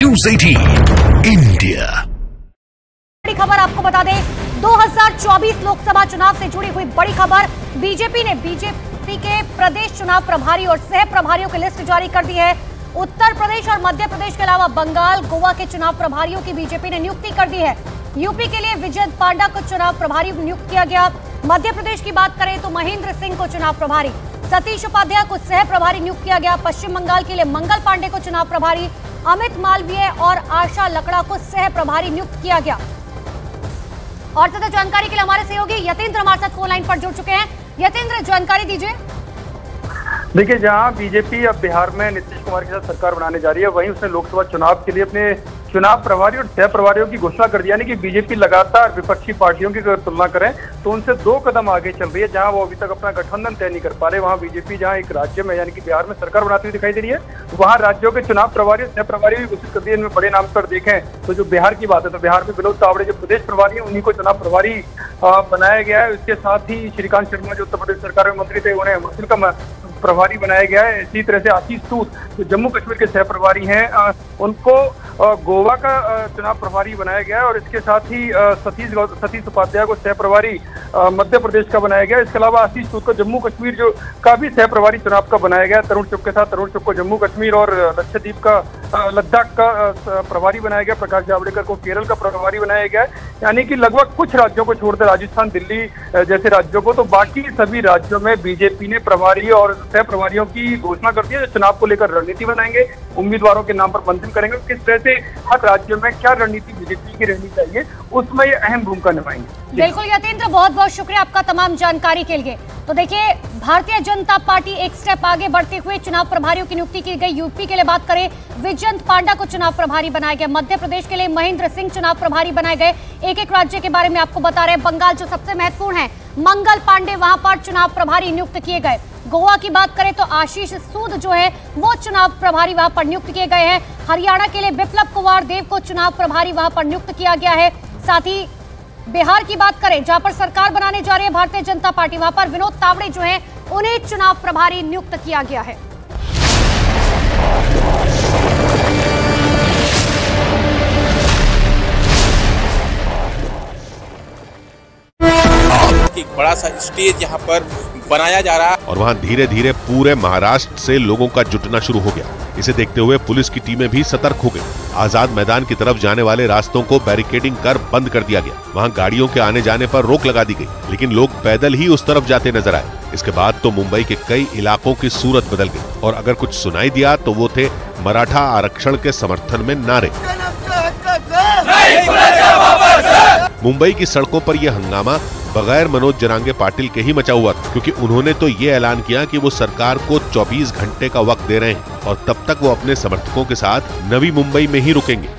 News 18 India. बड़ी खबर आपको बता दें, 2024 लोकसभा चुनाव से जुड़ी हुई बड़ी खबर। बीजेपी ने बीजेपी के प्रदेश चुनाव प्रभारी और सह प्रभारियों की लिस्ट जारी कर दी है। उत्तर प्रदेश और मध्य प्रदेश के अलावा बंगाल, गोवा के चुनाव प्रभारियों की बीजेपी ने नियुक्ति कर दी है। यूपी के लिए विजय पांडा को चुनाव प्रभारी नियुक्त किया गया। मध्य प्रदेश की बात करें तो महेंद्र सिंह को चुनाव प्रभारी, सतीश उपाध्याय को सह प्रभारी नियुक्त किया गया। पश्चिम बंगाल के लिए मंगल पांडे को चुनाव प्रभारी, अमित मालवीय और आशा लकड़ा को सह प्रभारी नियुक्त किया गया। और ज्यादा जानकारी के लिए हमारे सहयोगी यतेंद्र हमारे साथ फोन लाइन पर जुड़ चुके हैं। यतेंद्र, जानकारी दीजिए। देखिए, जहां बीजेपी अब बिहार में नीतीश कुमार के साथ सरकार बनाने जा रही है, वहीं उसने लोकसभा चुनाव के लिए अपने चुनाव प्रभारी और सह प्रभारियों की घोषणा कर दी। यानी कि बीजेपी लगातार विपक्षी पार्टियों की अगर तुलना करें तो उनसे 2 कदम आगे चल रही है। जहां वो अभी तक अपना गठबंधन तय नहीं कर पा रहे, वहां बीजेपी जहां एक राज्य में यानी कि बिहार में सरकार बनाती हुई दिखाई दे रही है, वहां राज्यों के चुनाव प्रभारी और सह प्रभारी भी घोषित कर दिए। इनमें बड़े नाम पर देखें तो जो बिहार की बात है तो बिहार में विनोद तावड़े जो प्रदेश प्रभारी है, उन्हीं को चुनाव प्रभारी बनाया गया है। इसके साथ ही श्रीकांत शर्मा जो उत्तर प्रदेश सरकार में मंत्री थे, उन्हें महसूल का प्रभारी बनाया गया है। इसी तरह से आशीष सूद जो जम्मू कश्मीर के सह प्रभारी हैं, उनको गोवा का चुनाव प्रभारी बनाया गया है। और इसके साथ ही सतीश उपाध्याय को सह प्रभारी मध्य प्रदेश का बनाया गया। इसके अलावा आशीष सूद को जम्मू कश्मीर जो का भी सह प्रभारी चुनाव का बनाया गया। तरुण चुग के साथ तरुण चुग को जम्मू कश्मीर और लक्षद्वीप का लद्दाख का प्रभारी बनाया गया। प्रकाश जावड़ेकर को केरल का प्रभारी बनाया गया। यानी कि लगभग कुछ राज्यों को छोड़कर राजस्थान, दिल्ली जैसे राज्यों को, तो बाकी सभी राज्यों में बीजेपी ने प्रभारी और सह प्रभारियों की घोषणा कर दी है, जो चुनाव को लेकर रणनीति बनाएंगे, उम्मीदवारों के नाम पर मंथन करेंगे, किस तरह से हर राज्य में क्या रणनीति बीजेपी की रहनी चाहिए, उसमें ये अहम भूमिका निभाएंगे। बिल्कुल यतेंद्र, बहुत बहुत शुक्रिया आपका तमाम जानकारी के लिए। तो देखिए, भारतीय जनता पार्टी एक स्टेप आगे बढ़ते हुए चुनाव प्रभारियों की नियुक्ति की गई। यूपी के लिए बात करें, विजय पांडा को चुनाव प्रभारी बनाया गया। मध्य प्रदेश के लिए महेंद्र सिंह चुनाव प्रभारी बनाए गए। एक एक राज्य के बारे में आपको बता रहे हैं। बंगाल जो सबसे महत्वपूर्ण है, मंगल पांडे वहां पर चुनाव प्रभारी नियुक्त किए गए। गोवा की बात करें तो आशीष सूद जो है वो चुनाव प्रभारी वहां पर नियुक्त किए गए हैं। हरियाणा के लिए बिप्लब कुमार देव को चुनाव प्रभारी वहां पर नियुक्त किया गया है। साथ ही बिहार की बात करें, जहां पर सरकार बनाने जा रही है भारतीय जनता पार्टी, वहां पर विनोद तावड़े जो हैं उन्हें चुनाव प्रभारी नियुक्त किया गया है। एक बड़ा सा स्टेज यहाँ पर बनाया जा रहा है और वहाँ धीरे धीरे पूरे महाराष्ट्र से लोगों का जुटना शुरू हो गया। इसे देखते हुए पुलिस की टीमें भी सतर्क हो गई। आजाद मैदान की तरफ जाने वाले रास्तों को बैरिकेडिंग कर बंद कर दिया गया। वहाँ गाड़ियों के आने जाने पर रोक लगा दी गई, लेकिन लोग पैदल ही उस तरफ जाते नजर आए। इसके बाद तो मुंबई के कई इलाकों की सूरत बदल गई और अगर कुछ सुनाई दिया तो वो थे मराठा आरक्षण के समर्थन में नारे। मुंबई की सड़कों पर यह हंगामा बगैर मनोज जरांगे पाटिल के ही मचा हुआ था, क्योंकि उन्होंने तो ये ऐलान किया कि वो सरकार को 24 घंटे का वक्त दे रहे हैं और तब तक वो अपने समर्थकों के साथ नवी मुंबई में ही रुकेंगे।